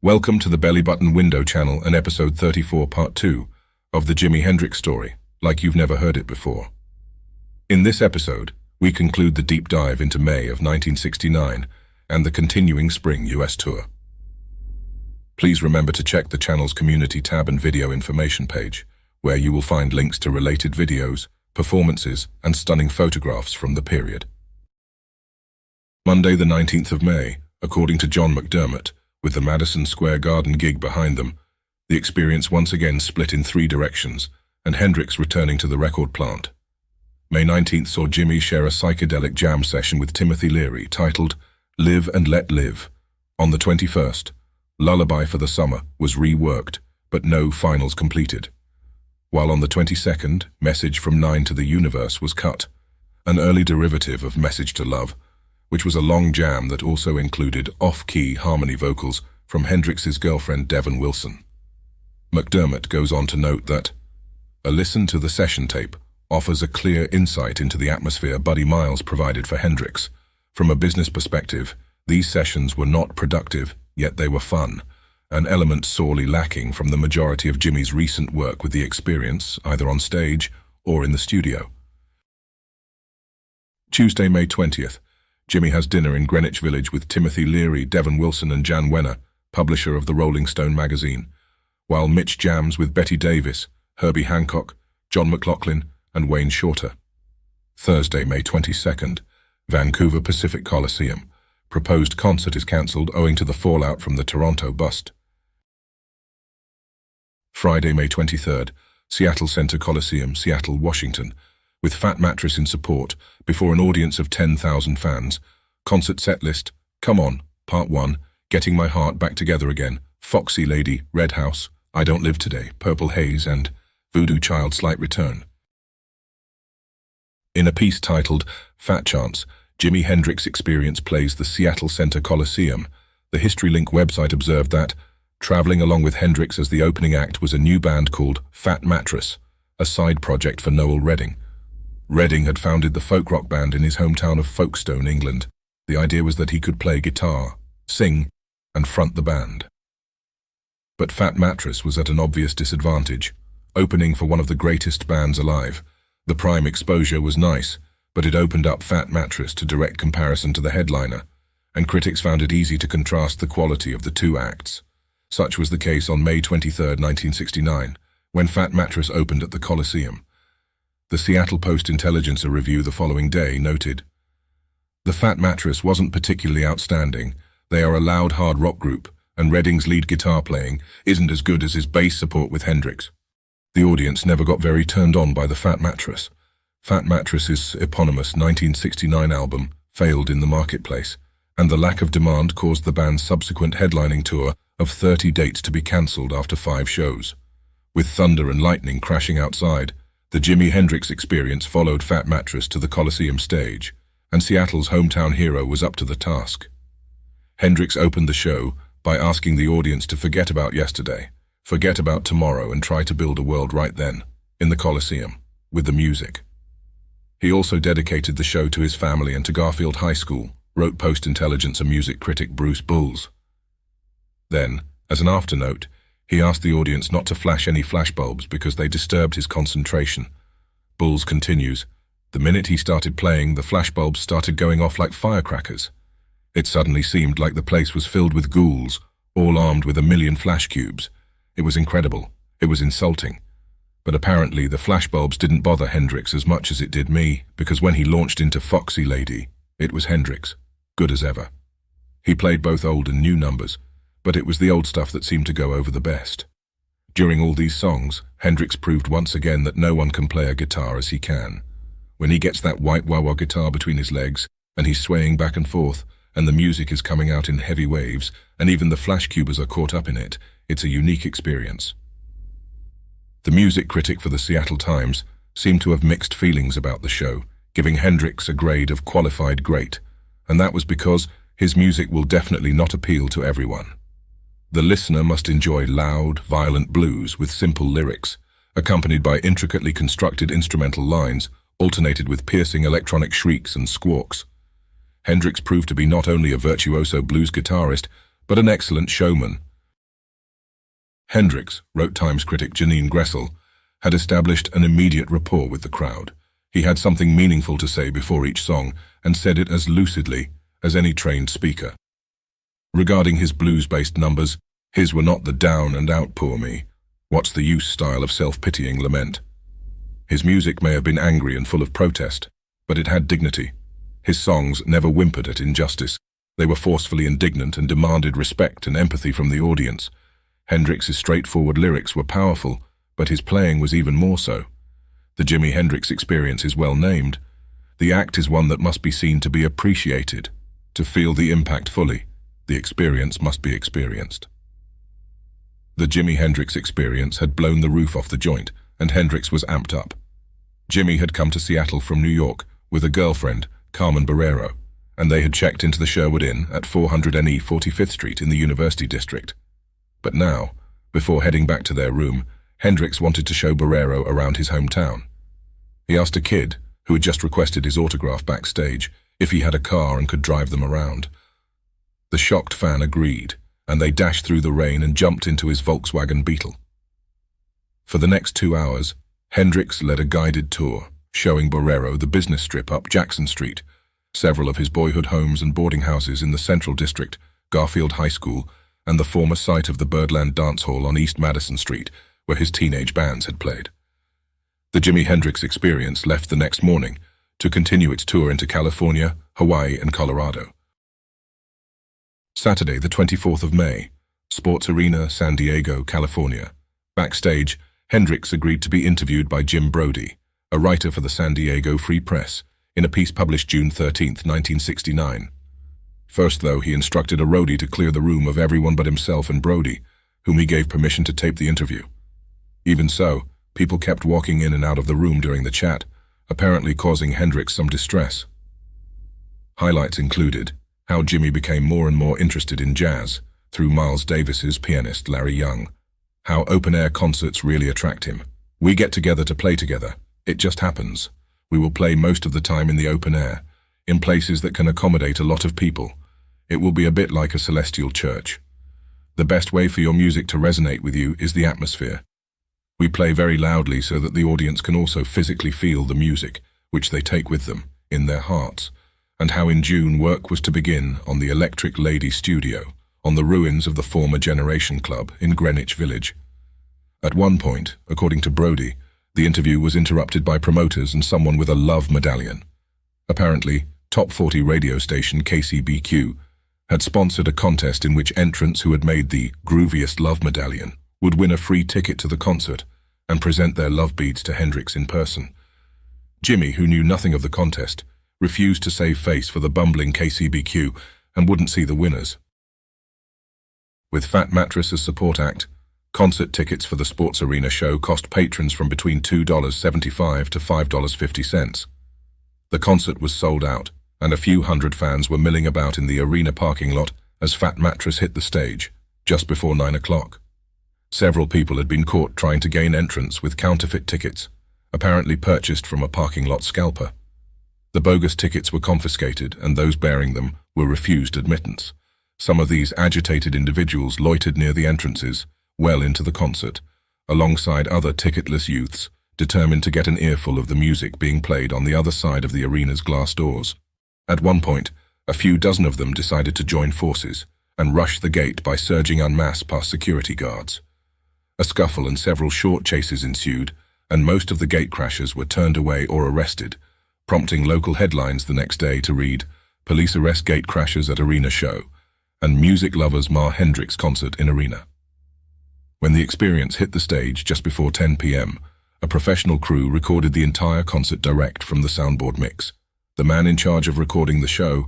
Welcome to the Belly Button Window channel and episode 34 part 2 of the Jimi Hendrix story, like you've never heard it before. In this episode, we conclude the deep dive into May of 1969 and the continuing spring US tour. Please remember to check the channel's community tab and video information page, where you will find links to related videos, performances, and stunning photographs from the period. Monday the 19th of May, according to John McDermott, with the Madison Square Garden gig behind them, the experience once again split in three directions, and Hendrix returning to the record plant. May 19th saw Jimi share a psychedelic jam session with Timothy Leary titled Live and Let Live. On the 21st, Lullaby for the Summer was reworked, but no finals completed. While on the 22nd, Message from Nine to the Universe was cut, an early derivative of Message to Love, which was a long jam that also included off-key harmony vocals from Hendrix's girlfriend Devon Wilson. McDermott goes on to note that a listen to the session tape offers a clear insight into the atmosphere Buddy Miles provided for Hendrix. From a business perspective, these sessions were not productive, yet they were fun, an element sorely lacking from the majority of Jimi's recent work with the Experience, either on stage or in the studio. Tuesday, May 20th, Jimi has dinner in Greenwich Village with Timothy Leary, Devon Wilson and Jan Wenner, publisher of the Rolling Stone magazine, while Mitch jams with Betty Davis, Herbie Hancock, John McLaughlin and Wayne Shorter. Thursday, May 22nd, Vancouver Pacific Coliseum. Proposed concert is cancelled owing to the fallout from the Toronto bust. Friday, May 23rd, Seattle Center Coliseum, Seattle, Washington, with Fat Mattress in support, before an audience of 10,000 fans. Concert set list: Come On, Part 1, Getting My Heart Back Together Again, Foxy Lady, Red House, I Don't Live Today, Purple Haze, and Voodoo Child Slight Return. In a piece titled Fat Chance, Jimi Hendrix Experience plays the Seattle Center Coliseum, the History Link website observed that, traveling along with Hendrix as the opening act was a new band called Fat Mattress, a side project for Noel Redding. Redding had founded the folk rock band in his hometown of Folkestone, England. The idea was that he could play guitar, sing, and front the band. But Fat Mattress was at an obvious disadvantage, opening for one of the greatest bands alive. The prime exposure was nice, but it opened up Fat Mattress to direct comparison to the headliner, and critics found it easy to contrast the quality of the two acts. Such was the case on May 23, 1969, when Fat Mattress opened at the Coliseum. The Seattle Post-Intelligencer review the following day noted, "The Fat Mattress wasn't particularly outstanding. They are a loud hard rock group, and Redding's lead guitar playing isn't as good as his bass support with Hendrix. The audience never got very turned on by the Fat Mattress. Fat Mattress's eponymous 1969 album failed in the marketplace, and the lack of demand caused the band's subsequent headlining tour of 30 dates to be cancelled after 5 shows. With thunder and lightning crashing outside, the Jimi Hendrix Experience followed Fat Mattress to the Coliseum stage, and Seattle's hometown hero was up to the task. Hendrix opened the show by asking the audience to forget about yesterday, forget about tomorrow, and try to build a world right then, in the Coliseum, with the music. He also dedicated the show to his family and to Garfield High School, wrote Post-Intelligencer music critic Bruce Bulls. Then, as an afternote, he asked the audience not to flash any flashbulbs because they disturbed his concentration. Bulls continues, "The minute he started playing, the flashbulbs started going off like firecrackers. It suddenly seemed like the place was filled with ghouls, all armed with 1,000,000 flash cubes. It was incredible. It was insulting. But apparently the flashbulbs didn't bother Hendrix as much as it did me, because when he launched into Foxy Lady, it was Hendrix, good as ever. He played both old and new numbers, but it was the old stuff that seemed to go over the best. During all these songs, Hendrix proved once again that no one can play a guitar as he can. When he gets that white wah-wah guitar between his legs, and he's swaying back and forth, and the music is coming out in heavy waves, and even the flash cubers are caught up in it, it's a unique experience." The music critic for the Seattle Times seemed to have mixed feelings about the show, giving Hendrix a grade of qualified great, and that was because his music will definitely not appeal to everyone. The listener must enjoy loud, violent blues with simple lyrics, accompanied by intricately constructed instrumental lines, alternated with piercing electronic shrieks and squawks. Hendrix proved to be not only a virtuoso blues guitarist, but an excellent showman, Hendrix, wrote Times critic Janine Gressel, had established an immediate rapport with the crowd. He had something meaningful to say before each song and said it as lucidly as any trained speaker. Regarding his blues-based numbers, his were not the down-and-out poor me, what's the use style of self-pitying lament. His music may have been angry and full of protest, but it had dignity. His songs never whimpered at injustice. They were forcefully indignant and demanded respect and empathy from the audience. Hendrix's straightforward lyrics were powerful, but his playing was even more so. The Jimi Hendrix Experience is well named. The act is one that must be seen to be appreciated. To feel the impact fully, the experience must be experienced. The Jimi Hendrix Experience had blown the roof off the joint, and Hendrix was amped up. Jimi had come to Seattle from New York with a girlfriend, Carmen Barrero, and they had checked into the Sherwood Inn at 400 NE 45th Street in the University District. But now, before heading back to their room, Hendrix wanted to show Barrero around his hometown. He asked a kid, who had just requested his autograph backstage, if he had a car and could drive them around. The shocked fan agreed, and they dashed through the rain and jumped into his Volkswagen Beetle. For the next 2 hours, Hendrix led a guided tour, showing Barrero the business strip up Jackson Street, several of his boyhood homes and boarding houses in the Central District, Garfield High School, and the former site of the Birdland Dance Hall on East Madison Street, where his teenage bands had played. The Jimi Hendrix Experience left the next morning to continue its tour into California, Hawaii, and Colorado. Saturday, the 24th of May, Sports Arena, San Diego, California. Backstage, Hendrix agreed to be interviewed by Jim Brody, a writer for the San Diego Free Press, in a piece published June 13, 1969. First, though, he instructed a roadie to clear the room of everyone but himself and Brody, whom he gave permission to tape the interview. Even so, people kept walking in and out of the room during the chat, apparently causing Hendrix some distress. Highlights included how Jimi became more and more interested in jazz through Miles Davis's pianist Larry Young, how open-air concerts really attract him. We get together to play together. It just happens. We will play most of the time in the open air, in places that can accommodate a lot of people. It will be a bit like a celestial church. The best way for your music to resonate with you is the atmosphere. We play very loudly so that the audience can also physically feel the music, which they take with them, in their hearts, and how in June work was to begin on the Electric Lady Studio, on the ruins of the former Generation Club in Greenwich Village. At one point, according to Brody, the interview was interrupted by promoters and someone with a love medallion. Apparently, top 40 radio station KCBQ had sponsored a contest in which entrants who had made the grooviest love medallion would win a free ticket to the concert and present their love beads to Hendrix in person. Jimi, who knew nothing of the contest, refused to save face for the bumbling KCBQ and wouldn't see the winners. With Fat Mattress as support act, concert tickets for the Sports Arena show cost patrons from between $2.75 to $5.50. The concert was sold out, and a few hundred fans were milling about in the arena parking lot as Fat Mattress hit the stage, just before 9 o'clock. Several people had been caught trying to gain entrance with counterfeit tickets, apparently purchased from a parking lot scalper. The bogus tickets were confiscated, and those bearing them were refused admittance. Some of these agitated individuals loitered near the entrances, well into the concert, alongside other ticketless youths, determined to get an earful of the music being played on the other side of the arena's glass doors. At one point, a few dozen of them decided to join forces and rush the gate by surging en masse past security guards. A scuffle and several short chases ensued, and most of the gatecrashers were turned away or arrested, prompting local headlines the next day to read, "Police arrest gatecrashers at arena show," and "Music lovers mar Hendrix concert in arena." When the Experience hit the stage just before 10 p.m., a professional crew recorded the entire concert direct from the soundboard mix. The man in charge of recording the show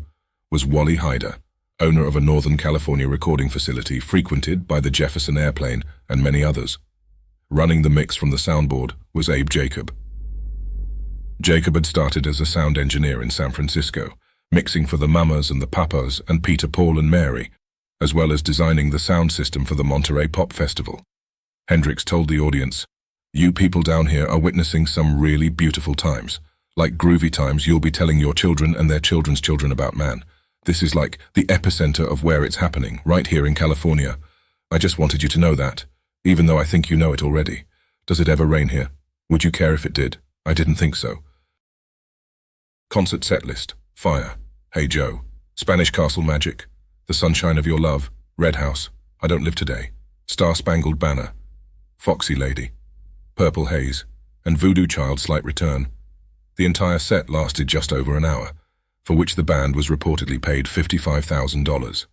was Wally Hyder, owner of a Northern California recording facility frequented by the Jefferson Airplane and many others. Running the mix from the soundboard was Abe Jacob. Jacob had started as a sound engineer in San Francisco, mixing for the Mamas and the Papas and Peter, Paul and Mary, as well as designing the sound system for the Monterey Pop Festival. Hendrix told the audience, "You people down here are witnessing some really beautiful times. Like groovy times you'll be telling your children and their children's children about, man. This is like the epicenter of where it's happening, right here in California. I just wanted you to know that. Even though I think you know it already. Does it ever rain here? Would you care if it did? I didn't think so. Concert set list. Fire. Hey Joe. Spanish Castle Magic. The Sunshine of Your Love. Red House. I Don't Live Today. Star Spangled Banner. Foxy Lady. Purple Haze. And Voodoo Child Slight Return. The entire set lasted just over an hour, for which the band was reportedly paid $55,000.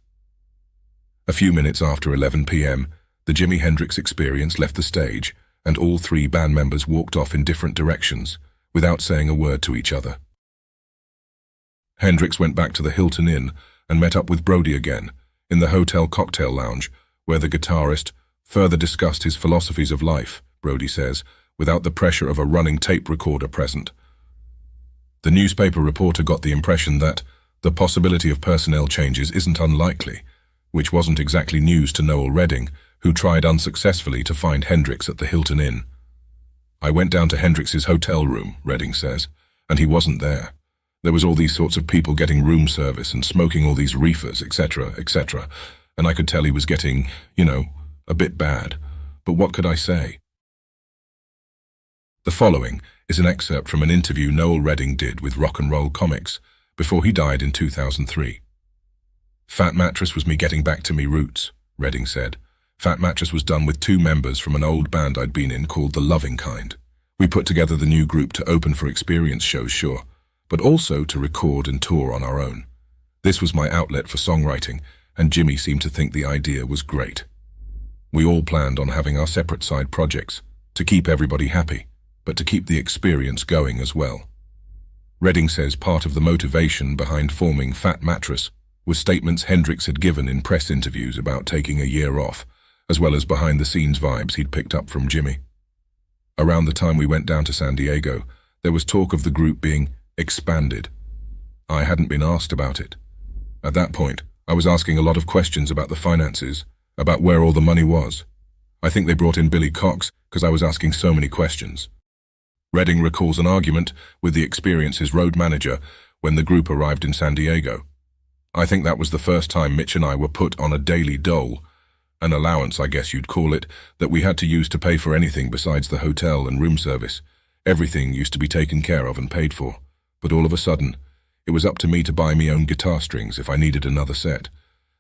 A few minutes after 11 p.m., the Jimi Hendrix Experience left the stage, and all three band members walked off in different directions, without saying a word to each other. Hendrix went back to the Hilton Inn and met up with Brody again, in the hotel cocktail lounge, where the guitarist further discussed his philosophies of life, Brody says, without the pressure of a running tape recorder present. The newspaper reporter got the impression that the possibility of personnel changes isn't unlikely, which wasn't exactly news to Noel Redding, who tried unsuccessfully to find Hendrix at the Hilton Inn. I went down to Hendrix's hotel room, Redding says, and he wasn't there. There was all these sorts of people getting room service and smoking all these reefers, etc., etc., and I could tell he was getting, a bit bad. But what could I say? The following is an excerpt from an interview Noel Redding did with Rock and Roll Comics before he died in 2003. Fat Mattress was me getting back to me roots, Redding said. Fat Mattress was done with two members from an old band I'd been in called The Loving Kind. We put together the new group to open for experience shows, sure, but also to record and tour on our own. This was my outlet for songwriting, and Jimmy seemed to think the idea was great. We all planned on having our separate side projects, to keep everybody happy, but to keep the experience going as well. Redding says part of the motivation behind forming Fat Mattress was statements Hendrix had given in press interviews about taking a year off, as well as behind-the-scenes vibes he'd picked up from Jimmy. Around the time we went down to San Diego, there was talk of the group being expanded. I hadn't been asked about it. At that point, I was asking a lot of questions about the finances, about where all the money was. I think they brought in Billy Cox because I was asking so many questions. Redding recalls an argument with the Experience's road manager when the group arrived in San Diego. I think that was the first time Mitch and I were put on a daily dole, an allowance, I guess you'd call it, that we had to use to pay for anything besides the hotel and room service. Everything used to be taken care of and paid for. But all of a sudden, it was up to me to buy me own guitar strings if I needed another set.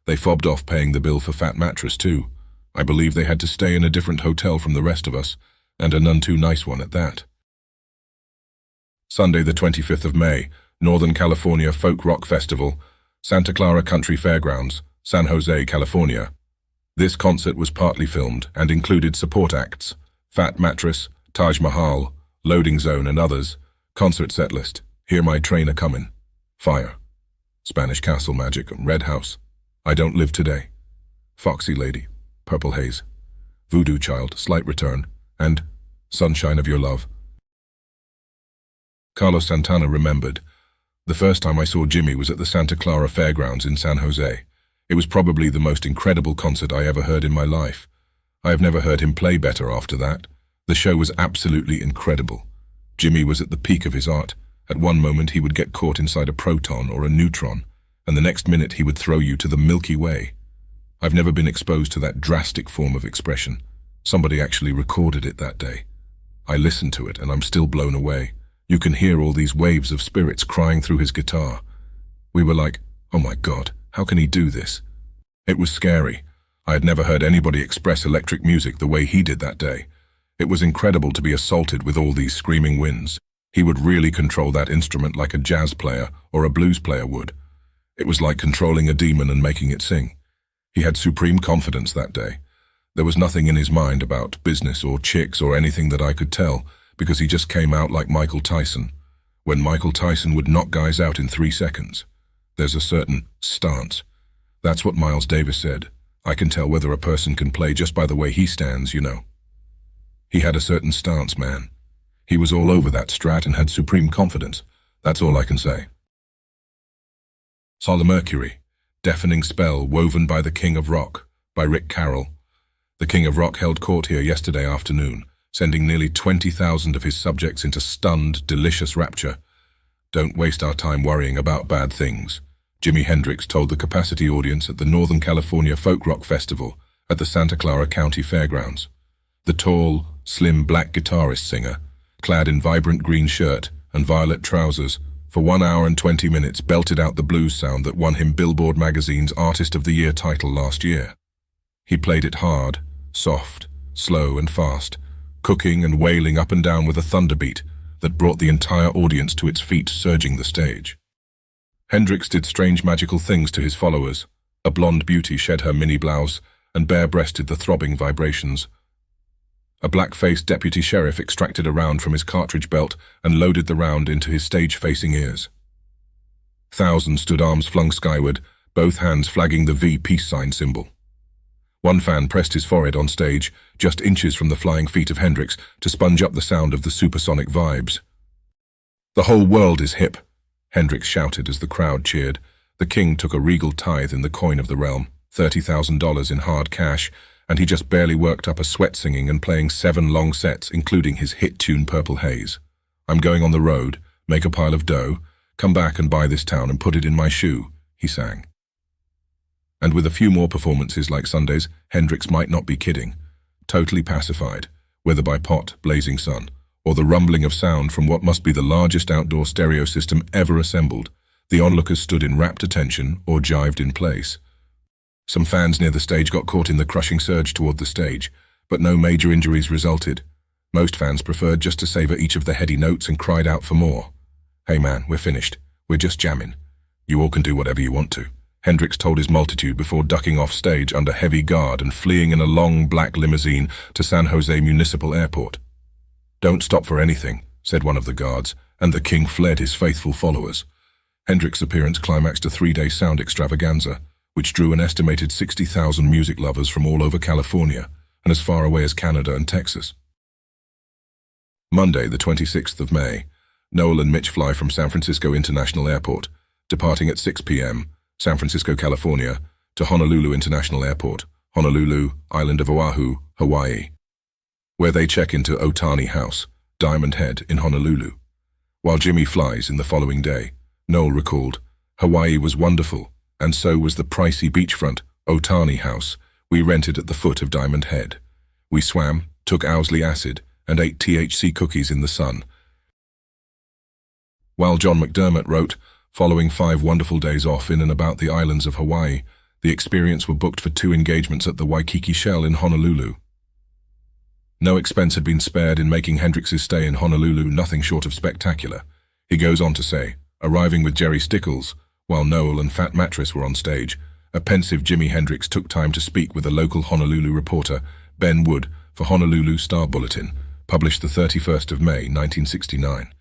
They fobbed off paying the bill for Fat Mattress too. I believe they had to stay in a different hotel from the rest of us, and a none too nice one at that. Sunday the 25th of May, Northern California Folk Rock Festival, Santa Clara Country Fairgrounds, San Jose, California. This concert was partly filmed and included support acts, Fat Mattress, Taj Mahal, Loading Zone and others. Concert set list. Hear My Train A Comin'. Fire. Spanish Castle Magic, Red House. I Don't Live Today. Foxy Lady, Purple Haze. Voodoo Child, Slight Return, and Sunshine of Your Love. Carlos Santana remembered, the first time I saw Jimmy was at the Santa Clara Fairgrounds in San Jose. It was probably the most incredible concert I ever heard in my life. I have never heard him play better after that. The show was absolutely incredible. Jimmy was at the peak of his art. At one moment he would get caught inside a proton or a neutron, and the next minute he would throw you to the Milky Way. I've never been exposed to that drastic form of expression. Somebody actually recorded it that day. I listened to it and I'm still blown away. You can hear all these waves of spirits crying through his guitar. We were like, oh my God, how can he do this? It was scary. I had never heard anybody express electric music the way he did that day. It was incredible to be assaulted with all these screaming winds. He would really control that instrument like a jazz player or a blues player would. It was like controlling a demon and making it sing. He had supreme confidence that day. There was nothing in his mind about business or chicks or anything that I could tell, because he just came out like Michael Tyson. When Michael Tyson would knock guys out in 3 seconds. There's a certain stance. That's what Miles Davis said. I can tell whether a person can play just by the way he stands, you know. He had a certain stance, man. He was all over that strat and had supreme confidence. That's all I can say. Saw the Mercury, Deafening Spell Woven by the King of Rock, by Rick Carroll. The King of Rock held court here yesterday afternoon, sending nearly 20,000 of his subjects into stunned, delicious rapture. Don't waste our time worrying about bad things, Jimi Hendrix told the capacity audience at the Northern California Folk Rock Festival at the Santa Clara County Fairgrounds. The tall, slim black guitarist-singer, clad in vibrant green shirt and violet trousers, for 1 hour and 20 minutes belted out the blues sound that won him Billboard magazine's Artist of the Year title last year. He played it hard, soft, slow and fast, cooking and wailing up and down with a thunderbeat that brought the entire audience to its feet, surging the stage. Hendrix did strange magical things to his followers. A blonde beauty shed her mini blouse and bare-breasted the throbbing vibrations. A black-faced deputy sheriff extracted a round from his cartridge belt and loaded the round into his stage-facing ears. Thousands stood arms flung skyward, both hands flagging the V peace sign symbol. One fan pressed his forehead on stage, just inches from the flying feet of Hendrix, to sponge up the sound of the supersonic vibes. "The whole world is hip," Hendrix shouted as the crowd cheered. The king took a regal tithe in the coin of the realm, $30,000 in hard cash, and he just barely worked up a sweat singing and playing 7 long sets, including his hit tune Purple Haze. "I'm going on the road, make a pile of dough, come back and buy this town and put it in my shoe," he sang. And with a few more performances like Sundays, Hendrix might not be kidding. Totally pacified, whether by pot, blazing sun, or the rumbling of sound from what must be the largest outdoor stereo system ever assembled, the onlookers stood in rapt attention or jived in place. Some fans near the stage got caught in the crushing surge toward the stage, but no major injuries resulted. Most fans preferred just to savor each of the heady notes and cried out for more. "Hey man, we're finished. We're just jamming. You all can do whatever you want to," Hendrix told his multitude before ducking off stage under heavy guard and fleeing in a long black limousine to San Jose Municipal Airport. "Don't stop for anything," said one of the guards, and the king fled his faithful followers. Hendrix's appearance climaxed a 3-day sound extravaganza, which drew an estimated 60,000 music lovers from all over California and as far away as Canada and Texas. Monday, the 26th of May, Noel and Mitch fly from San Francisco International Airport, departing at 6 p.m., San Francisco, California, to Honolulu International Airport, Honolulu, island of Oahu, Hawaii, where they check into Otani House, Diamond Head in Honolulu. While Jimmy flies in the following day, Noel recalled, "Hawaii was wonderful, and so was the pricey beachfront, Otani House, we rented at the foot of Diamond Head. We swam, took Owsley acid, and ate THC cookies in the sun." While John McDermott wrote, "Following 5 wonderful days off in and about the islands of Hawaii, the experience were booked for 2 engagements at the Waikiki Shell in Honolulu." No expense had been spared in making Hendrix's stay in Honolulu nothing short of spectacular. He goes on to say, arriving with Jerry Stickles, while Noel and Fat Mattress were on stage, a pensive Jimi Hendrix took time to speak with a local Honolulu reporter, Ben Wood, for Honolulu Star Bulletin, published the 31st of May, 1969.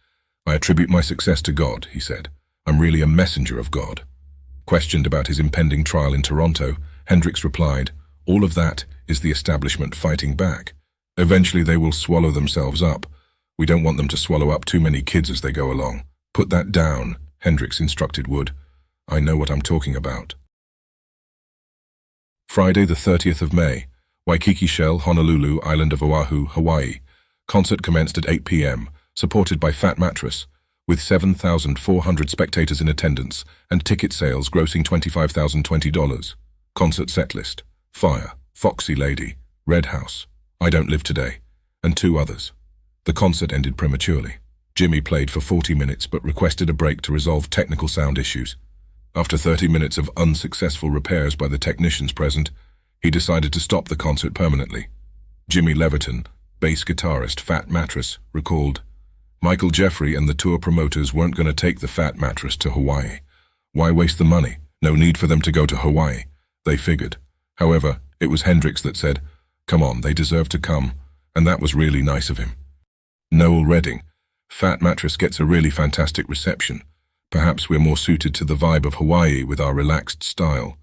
"I attribute my success to God," he said. "I'm really a messenger of God." Questioned about his impending trial in Toronto, Hendrix replied, "All of that is the establishment fighting back. Eventually they will swallow themselves up. We don't want them to swallow up too many kids as they go along. Put that down," Hendrix instructed Wood. "I know what I'm talking about." Friday, the 30th of May, Waikiki Shell, Honolulu, island of Oahu, Hawaii. Concert commenced at 8 p.m., supported by Fat Mattress, with 7,400 spectators in attendance and ticket sales grossing $25,020. Concert setlist: Fire, Foxy Lady, Red House, I Don't Live Today, and 2 others. The concert ended prematurely. Jimmy played for 40 minutes but requested a break to resolve technical sound issues. After 30 minutes of unsuccessful repairs by the technicians present, he decided to stop the concert permanently. Jimmy Leverton, bass guitarist Fat Mattress, recalled, "Michael Jeffrey and the tour promoters weren't going to take the Fat Mattress to Hawaii. Why waste the money? No need for them to go to Hawaii, they figured. However, it was Hendrix that said, 'Come on, they deserve to come,' and that was really nice of him." Noel Redding, "Fat Mattress gets a really fantastic reception. Perhaps we're more suited to the vibe of Hawaii with our relaxed style.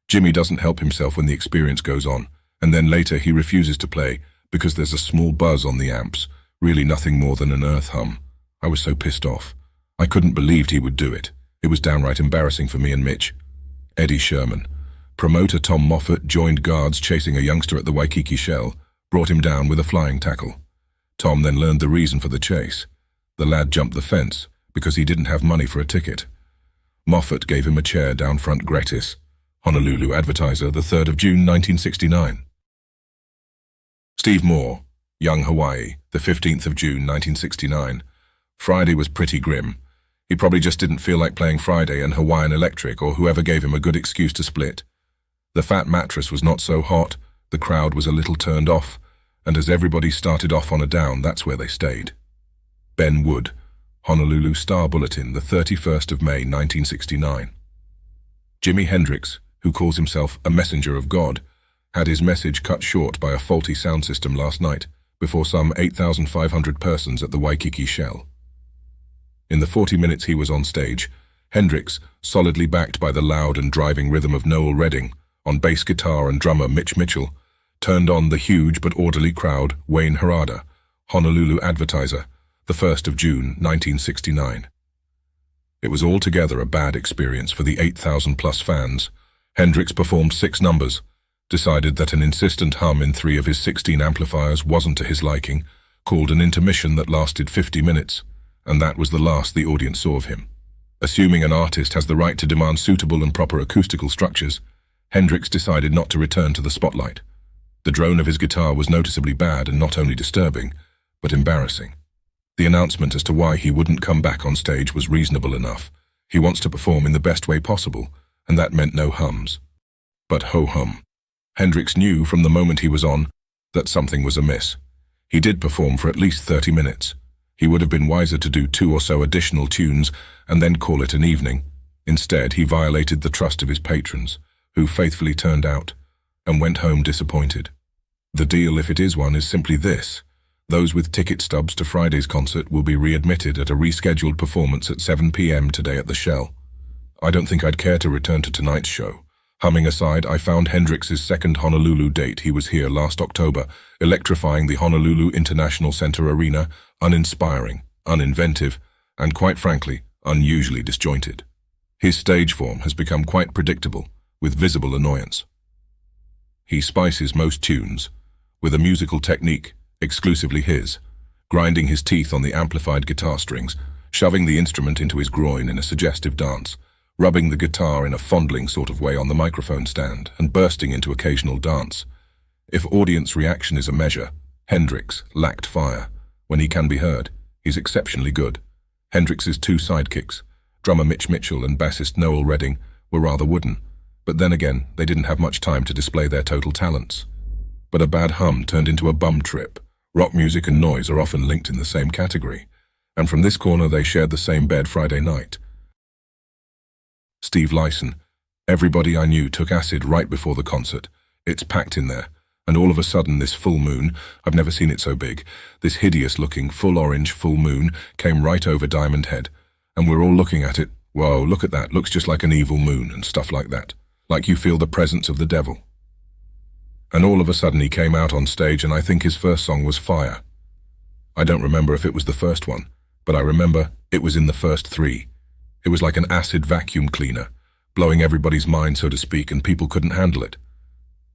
Jimmy doesn't help himself when the experience goes on, and then later he refuses to play because there's a small buzz on the amps, really nothing more than an earth hum. I was so pissed off. I couldn't believe he would do it. It was downright embarrassing for me and Mitch." Eddie Sherman, "Promoter Tom Moffat joined guards chasing a youngster at the Waikiki Shell, brought him down with a flying tackle. Tom then learned the reason for the chase. The lad jumped the fence because he didn't have money for a ticket. Moffat gave him a chair down front gratis." Honolulu Advertiser, the 3rd of June, 1969. Steve Moore, Young Hawaii, the 15th of June, 1969. Friday was pretty grim. He probably just didn't feel like playing Friday, and Hawaiian Electric or whoever gave him a good excuse to split. The fat mattress was not so hot, the crowd was a little turned off, and as everybody started off on a down, that's where they stayed. Ben Wood, Honolulu Star Bulletin, the 31st of May, 1969. Jimi Hendrix, who calls himself a messenger of God, had his message cut short by a faulty sound system last night before some 8,500 persons at the Waikiki Shell. In the 40 minutes he was on stage, Hendrix, solidly backed by the loud and driving rhythm of Noel Redding, on bass guitar and drummer Mitch Mitchell, turned on the huge but orderly crowd Wayne Harada, Honolulu Advertiser, the 1st of June, 1969. It was altogether a bad experience for the 8,000-plus fans. Hendrix performed 6 numbers, decided that an insistent hum in 3 of his 16 amplifiers wasn't to his liking, called an intermission that lasted 50 minutes, and that was the last the audience saw of him. Assuming an artist has the right to demand suitable and proper acoustical structures, Hendrix decided not to return to the spotlight. The drone of his guitar was noticeably bad and not only disturbing, but embarrassing. The announcement as to why he wouldn't come back on stage was reasonable enough. He wants to perform in the best way possible, and that meant no hums. But ho-hum. Hendrix knew from the moment he was on that something was amiss. He did perform for at least 30 minutes. He would have been wiser to do 2 or so additional tunes and then call it an evening. Instead, he violated the trust of his patrons, who faithfully turned out and went home disappointed. The deal, if it is one, is simply this. Those with ticket stubs to Friday's concert will be readmitted at a rescheduled performance at 7 p.m. today at the Shell. I don't think I'd care to return to tonight's show. Humming aside, I found Hendrix's second Honolulu date. He was here last October, electrifying the Honolulu International Center Arena, uninspiring, uninventive, and quite frankly, unusually disjointed. His stage form has become quite predictable, with visible annoyance. He spices most tunes with a musical technique exclusively his, grinding his teeth on the amplified guitar strings, shoving the instrument into his groin in a suggestive dance, rubbing the guitar in a fondling sort of way on the microphone stand, and bursting into occasional dance. If audience reaction is a measure, Hendrix lacked fire. When he can be heard, he's exceptionally good. Hendrix's 2 sidekicks, drummer Mitch Mitchell and bassist Noel Redding, were rather wooden, but then again, they didn't have much time to display their total talents. But a bad hum turned into a bum trip. Rock music and noise are often linked in the same category, and from this corner they shared the same bed Friday night. Steve Lyson. Everybody I knew took acid right before the concert. It's packed in there, and all of a sudden this full moon, I've never seen it so big, this hideous-looking, full-orange full moon came right over Diamond Head, and we're all looking at it. Whoa, look at that, looks just like an evil moon and stuff like that, like you feel the presence of the devil. And all of a sudden he came out on stage, and I think his first song was Fire. I don't remember if it was the first one, but I remember it was in the first 3. It was like an acid vacuum cleaner, blowing everybody's mind, so to speak, and people couldn't handle it.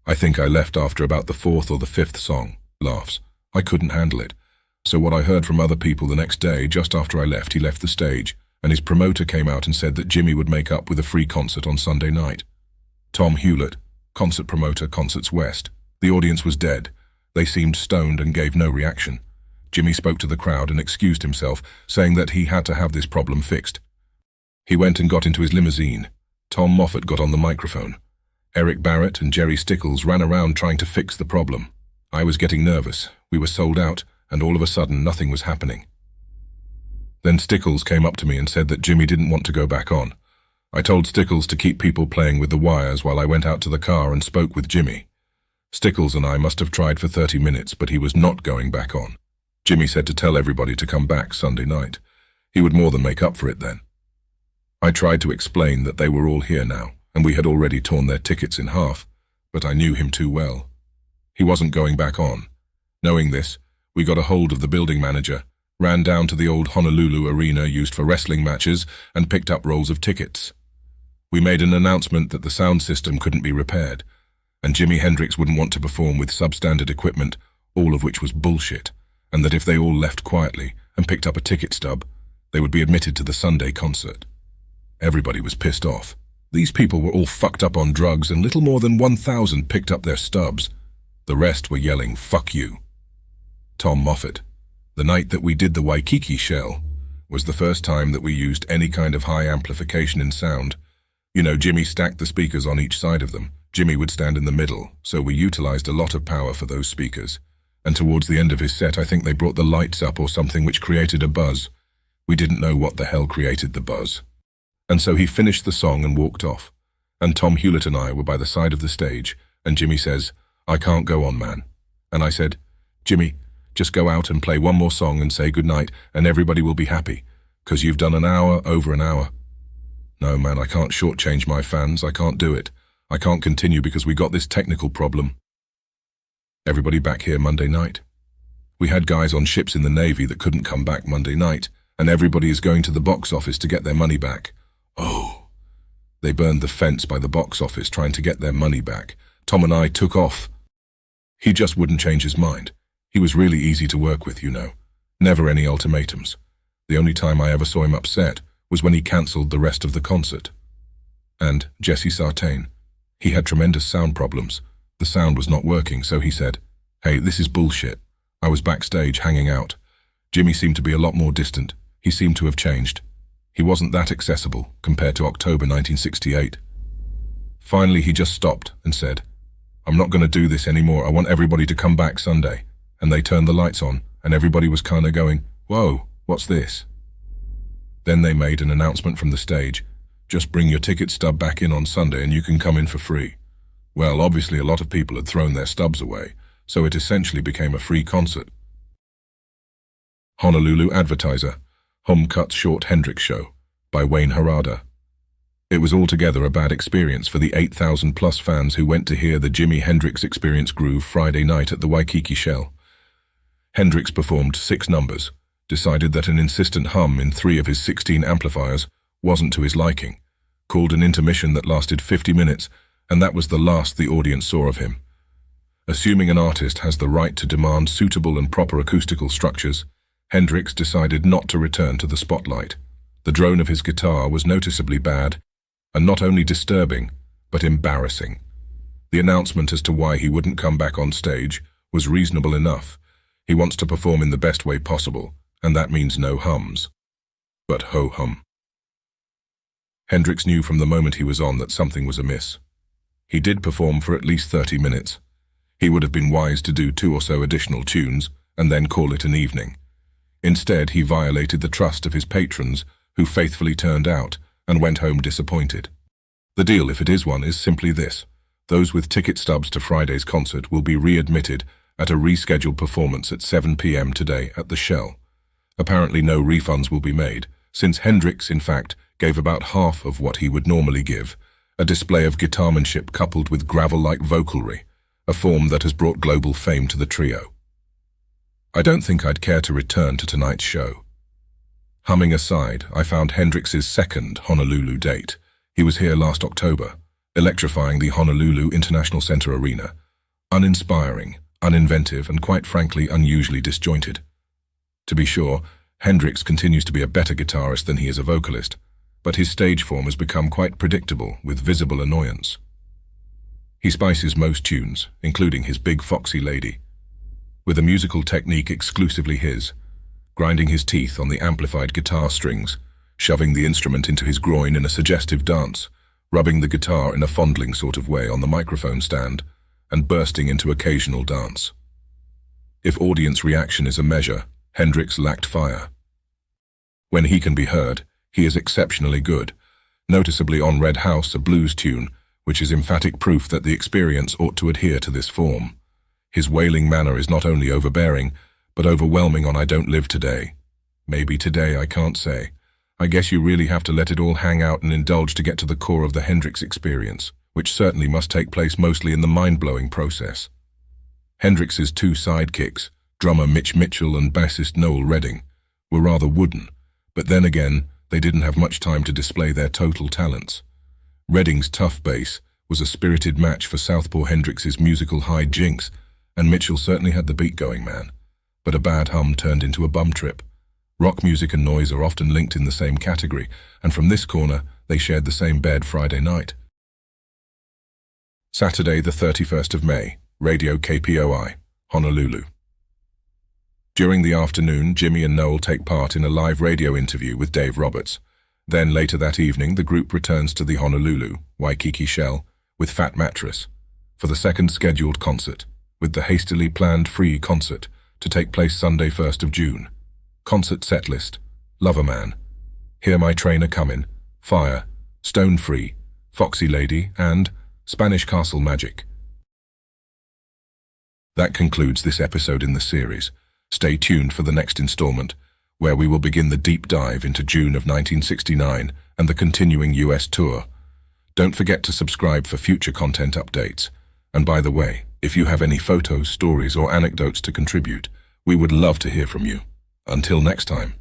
I think I left after about the 4th or the 5th song. Laughs. I couldn't handle it. So what I heard from other people the next day, just after I left, he left the stage, and his promoter came out and said that Jimmy would make up with a free concert on Sunday night. Tom Hewlett, concert promoter, Concerts West. The audience was dead. They seemed stoned and gave no reaction. Jimmy spoke to the crowd and excused himself, saying that he had to have this problem fixed. He went and got into his limousine. Tom Moffat got on the microphone. Eric Barrett and Jerry Stickles ran around trying to fix the problem. I was getting nervous. We were sold out, and all of a sudden nothing was happening. Then Stickles came up to me and said that Jimmy didn't want to go back on. I told Stickles to keep people playing with the wires while I went out to the car and spoke with Jimmy. Stickles and I must have tried for 30 minutes, but he was not going back on. Jimmy said to tell everybody to come back Sunday night. He would more than make up for it then. I tried to explain that they were all here now, and we had already torn their tickets in half, but I knew him too well. He wasn't going back on. Knowing this, we got a hold of the building manager, ran down to the old Honolulu arena used for wrestling matches, and picked up rolls of tickets. We made an announcement that the sound system couldn't be repaired, and Jimi Hendrix wouldn't want to perform with substandard equipment, all of which was bullshit, and that if they all left quietly and picked up a ticket stub, they would be admitted to the Sunday concert. Everybody was pissed off. These people were all fucked up on drugs, and little more than 1,000 picked up their stubs. The rest were yelling, "Fuck you." Tom Moffat. The night that we did the Waikiki shell was the first time that we used any kind of high amplification in sound. You know, Jimmy stacked the speakers on each side of them. Jimmy would stand in the middle, so we utilized a lot of power for those speakers. And towards the end of his set, I think they brought the lights up or something which created a buzz. We didn't know what the hell created the buzz. And so he finished the song and walked off. And Tom Hewlett and I were by the side of the stage, and Jimmy says, "I can't go on, man." And I said, "Jimmy, just go out and play one more song and say goodnight, and everybody will be happy, 'cause you've done an hour over an hour." "No, man, I can't shortchange my fans. I can't do it. I can't continue because we got this technical problem." Everybody back here Monday night. We had guys on ships in the Navy that couldn't come back Monday night, and everybody is going to the box office to get their money back. Oh. They burned the fence by the box office trying to get their money back. Tom and I took off. He just wouldn't change his mind. He was really easy to work with, you know. Never any ultimatums. The only time I ever saw him upset was when he cancelled the rest of the concert. And Jesse Sartain. He had tremendous sound problems. The sound was not working, so he said, "Hey, this is bullshit." I was backstage hanging out. Jimmy seemed to be a lot more distant. He seemed to have changed. He wasn't that accessible compared to October 1968. Finally, he just stopped and said, "I'm not going to do this anymore. I want everybody to come back Sunday." And they turned the lights on, and everybody was kind of going, "Whoa, what's this?" Then they made an announcement from the stage, "Just bring your ticket stub back in on Sunday and you can come in for free." Well, obviously a lot of people had thrown their stubs away, so it essentially became a free concert. Honolulu Advertiser, Home Cut's Short Hendrix Show, by Wayne Harada. It was altogether a bad experience for the 8,000+ fans who went to hear the Jimi Hendrix Experience groove Friday night at the Waikiki Shell. Hendrix performed 6 numbers, decided that an insistent hum in 3 of his 16 amplifiers wasn't to his liking, called an intermission that lasted 50 minutes, and that was the last the audience saw of him. Assuming an artist has the right to demand suitable and proper acoustical structures, Hendrix decided not to return to the spotlight. The drone of his guitar was noticeably bad, and not only disturbing, but embarrassing. The announcement as to why he wouldn't come back on stage was reasonable enough. He wants to perform in the best way possible, and that means no hums. But ho-hum. Hendrix knew from the moment he was on that something was amiss. He did perform for at least 30 minutes. He would have been wise to do 2 or so additional tunes, and then call it an evening. Instead, he violated the trust of his patrons, who faithfully turned out and went home disappointed. The deal, if it is one, is simply this. Those with ticket stubs to Friday's concert will be readmitted at a rescheduled performance at 7 p.m. today at the Shell. Apparently no refunds will be made, since Hendrix, in fact, gave about half of what he would normally give, a display of guitarmanship coupled with gravel-like vocalry, a form that has brought global fame to the trio. I don't think I'd care to return to tonight's show. Humming aside, I found Hendrix's second Honolulu date. He was here last October, electrifying the Honolulu International Center Arena. Uninspiring, uninventive, and quite frankly unusually disjointed. To be sure, Hendrix continues to be a better guitarist than he is a vocalist, but his stage form has become quite predictable with visible annoyance. He spices most tunes, including his Big Foxy Lady, with a musical technique exclusively his, grinding his teeth on the amplified guitar strings, shoving the instrument into his groin in a suggestive dance, rubbing the guitar in a fondling sort of way on the microphone stand, and bursting into occasional dance. If audience reaction is a measure, Hendrix lacked fire. When he can be heard, he is exceptionally good, noticeably on Red House, a blues tune, which is emphatic proof that the experience ought to adhere to this form. His wailing manner is not only overbearing, but overwhelming on I Don't Live Today. Maybe today, I can't say. I guess you really have to let it all hang out and indulge to get to the core of the Hendrix experience, which certainly must take place mostly in the mind-blowing process. Hendrix's 2 sidekicks, drummer Mitch Mitchell and bassist Noel Redding, were rather wooden, but then again, they didn't have much time to display their total talents. Redding's tough bass was a spirited match for Southpaw Hendrix's musical high jinks, and Mitchell certainly had the beat going, man. But a bad hum turned into a bum trip. Rock music and noise are often linked in the same category, and from this corner, they shared the same bed Friday night. Saturday, the 31st of May, Radio KPOI, Honolulu. During the afternoon, Jimmy and Noel take part in a live radio interview with Dave Roberts. Then later that evening, the group returns to the Honolulu, Waikiki Shell, with Fat Mattress, for the second scheduled concert, with the hastily planned free concert to take place Sunday 1st of June. Concert set list: Lover Man, Hear My Train A Comin', Fire, Stone Free, Foxy Lady, and Spanish Castle Magic. That concludes this episode in the series. Stay tuned for the next installment, where we will begin the deep dive into June of 1969 and the continuing US tour. Don't forget to subscribe for future content updates. And by the way, if you have any photos, stories, or anecdotes to contribute, we would love to hear from you. Until next time.